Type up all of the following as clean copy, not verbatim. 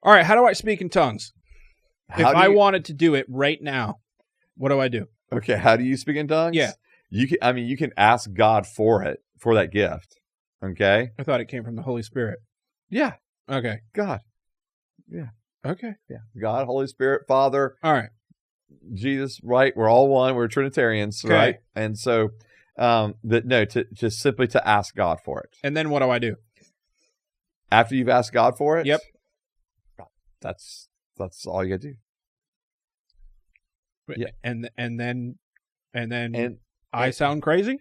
All right, how do I speak in tongues? If How do I you- wanted to do it right now, what do I do? Okay, how do you speak in tongues? Yeah. You can ask God for it, for that gift. Okay? I thought it came from the Holy Spirit. Yeah, Okay. God. Okay. Yeah. God, Holy Spirit, Father, All right. Jesus, right? We're all one. We're Trinitarians, Okay. right? And so just simply to ask God for it. And then what do I do? After you've asked God for it, Yep. That's all you gotta do. Yeah. And then And I sound crazy?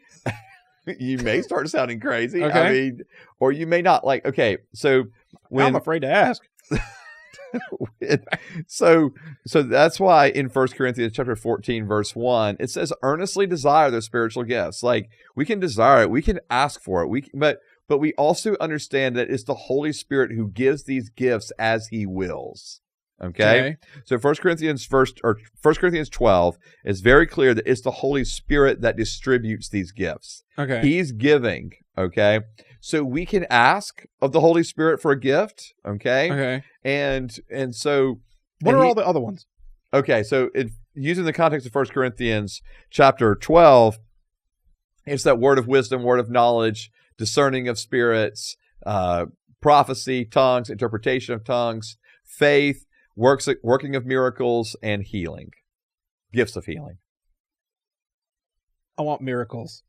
you may start sounding crazy. Okay. I mean, or you may not. Like, okay, so when I'm afraid to ask. so that's why in 1 Corinthians chapter 14 verse 1 it says earnestly desire those spiritual gifts. Like, we can desire it, we can ask for it, but we also understand that it's the Holy Spirit who gives these gifts as he wills. Okay? So 1 Corinthians 12 is very clear that it's the Holy Spirit that distributes these gifts. Okay. He's giving, okay? So we can ask of the Holy Spirit for a gift, okay? Okay. And so What are all the other ones? Okay, so using the context of 1 Corinthians chapter 12, it's that word of wisdom, word of knowledge, discerning of spirits, prophecy, tongues, interpretation of tongues, faith, working of miracles, and healing. Gifts of healing. I want miracles.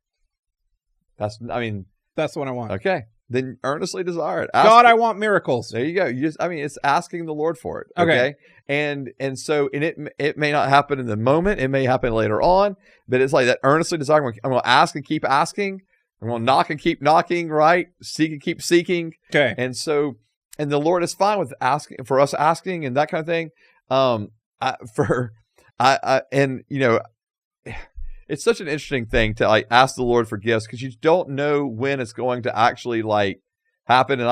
That's what I want. okay. Then earnestly desire it. God, I want miracles. There you go. It's asking the Lord for it. Okay. And it may not happen in the moment. It may happen later on, but it's like that earnestly desire. I'm going to ask and keep asking. I'm going to knock and keep knocking, right? Seek and keep seeking. Okay. And the Lord is fine with asking, for us asking and that kind of thing. It's such an interesting thing to like ask the Lord for gifts because you don't know when it's going to actually like happen. And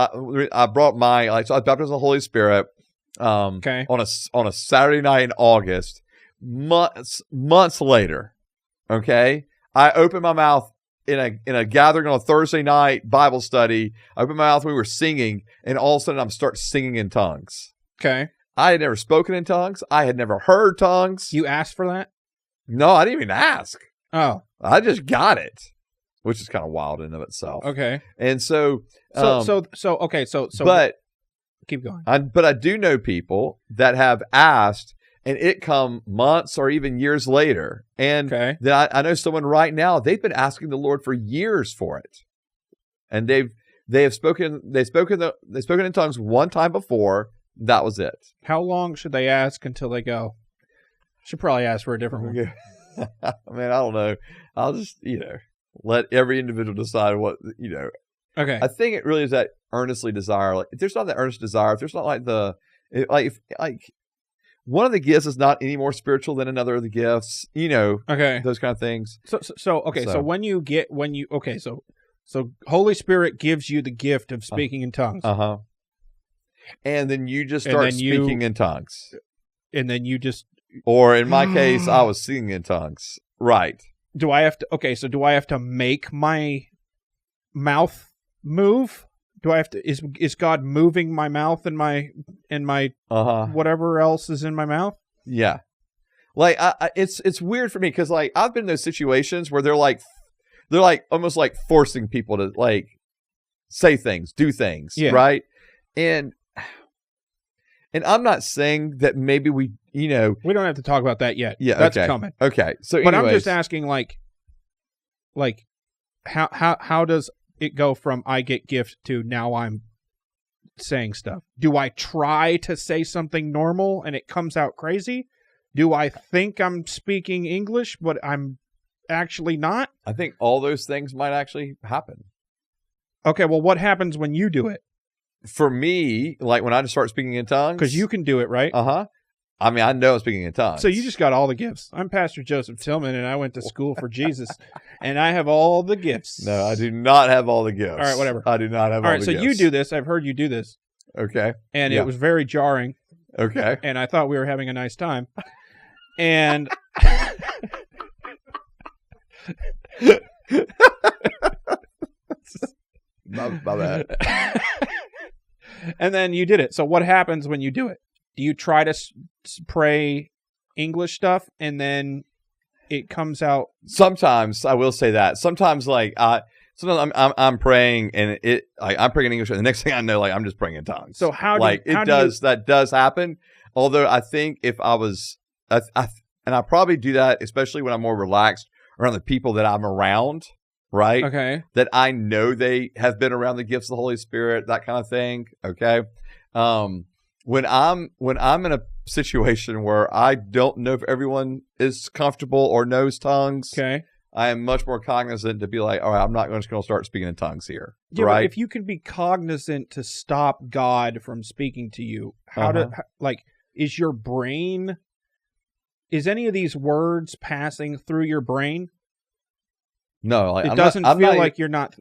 I brought so I was baptized in the Holy Spirit on a Saturday night in August. Months later, okay, I opened my mouth in a gathering on a Thursday night Bible study. I opened my mouth. We were singing, and all of a sudden I'm start singing in tongues. Okay. I had never spoken in tongues. I had never heard tongues. You asked for that? No, I didn't even ask. Oh. I just got it, which is kind of wild in and of itself. Okay. And so but keep going. But I do know people that have asked, and it come months or even years later. And then I know someone right now, they've been asking the Lord for years for it, and they've spoken in tongues one time before. That was it. How long should they ask until they go, should probably ask for a different one? I mean, I don't know. I'll just, let every individual decide what, Okay. I think it really is that earnestly desire. Like, if there's not that earnest desire, if there's not one of the gifts is not any more spiritual than another of the gifts, okay, those kind of things. So Holy Spirit gives you the gift of speaking in tongues. Uh-huh. And then you just start speaking in tongues. And then you just... Or in my case, I was singing in tongues. Right. Do I have to make my mouth move? Do I have to, is God moving my mouth and my whatever else is in my mouth? Yeah. Like, it's weird for me because like I've been in those situations where they're like almost like forcing people to like say things, do things, right? And I'm not saying that maybe we don't have to talk about that yet. Yeah, that's coming. Okay, so but I'm just asking, like how does it go from I get gift to now I'm saying stuff? Do I try to say something normal and it comes out crazy? Do I think I'm speaking English but I'm actually not? I think all those things might actually happen. Okay, well, what happens when you do it? For me, like when I just start speaking in tongues, because you can do it, right? I mean, I know I'm speaking in tongues. So you just got all the gifts. I'm Pastor Joseph Tillman, and I went to school for Jesus, and I have all the gifts. No, I do not have all the gifts. All right, whatever. I do not have all the gifts. All right, so you do this. I've heard you do this. Okay. And it was very jarring. Okay. And I thought we were having a nice time. And... my bad. And then you did it. So what happens when you do it? Do you try to pray English stuff and then it comes out? Sometimes I will say that. Sometimes sometimes I'm praying and I'm praying in English and the next thing I know, I'm just praying in tongues. So that does happen. Although I think if I was, and I probably do that, especially when I'm more relaxed around the people that I'm around, right? Okay. That I know they have been around the gifts of the Holy Spirit, that kind of thing. Okay. When I'm in a situation where I don't know if everyone is comfortable or knows tongues, okay, I am much more cognizant to be like, all right, I'm not just going to start speaking in tongues here. Yeah, right? But if you can be cognizant to stop God from speaking to you, is your brain, is any of these words passing through your brain? No, it doesn't feel like you're not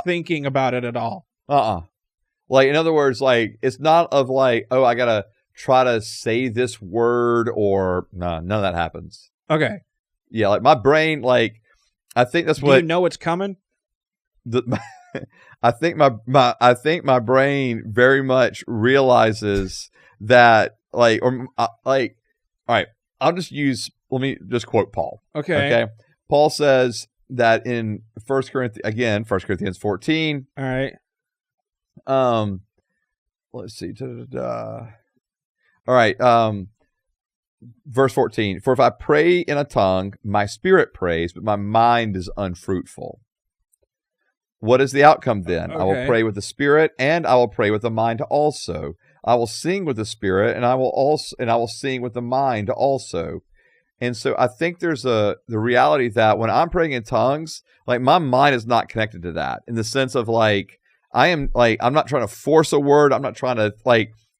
thinking about it at all. In other words, it's not of I gotta try to say this word or none of that happens. Okay. Yeah, my brain, I think that's what. Do you know it's coming? I think my brain very much realizes that all right, let me just quote Paul. Okay. Paul says that in 1 Corinthians 14. All right. Let's see. All right. Verse 14. For if I pray in a tongue, my spirit prays, but my mind is unfruitful. What is the outcome then? Okay. I will pray with the spirit, and I will pray with the mind also. I will sing with the spirit, and I will sing with the mind also. And so I think there's the reality that when I'm praying in tongues, my mind is not connected to that in the sense of I'm not trying to force a word. I'm not trying to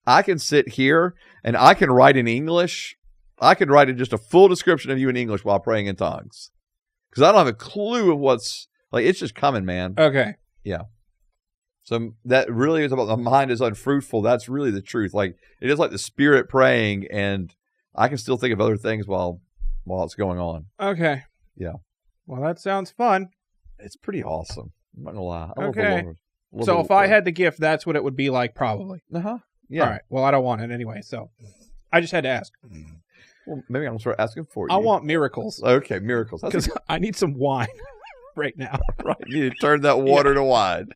I can sit here and I can write in English. I could write just a full description of you in English while praying in tongues. Because I don't have a clue of what's it's just coming, man. Okay. Yeah. So that really is about the mind is unfruitful. That's really the truth. It is like the spirit praying, and I can still think of other things while it's going on. Okay. Yeah. Well, that sounds fun. It's pretty awesome. I'm not gonna lie. Okay. So if I had the gift, that's what it would be like, probably. Yeah. All right. Well, I don't want it anyway, so I just had to ask. Well, maybe I'm gonna start asking for you. I want miracles. Okay, miracles. Because I need some wine right now. Right. You need to turn that water to wine.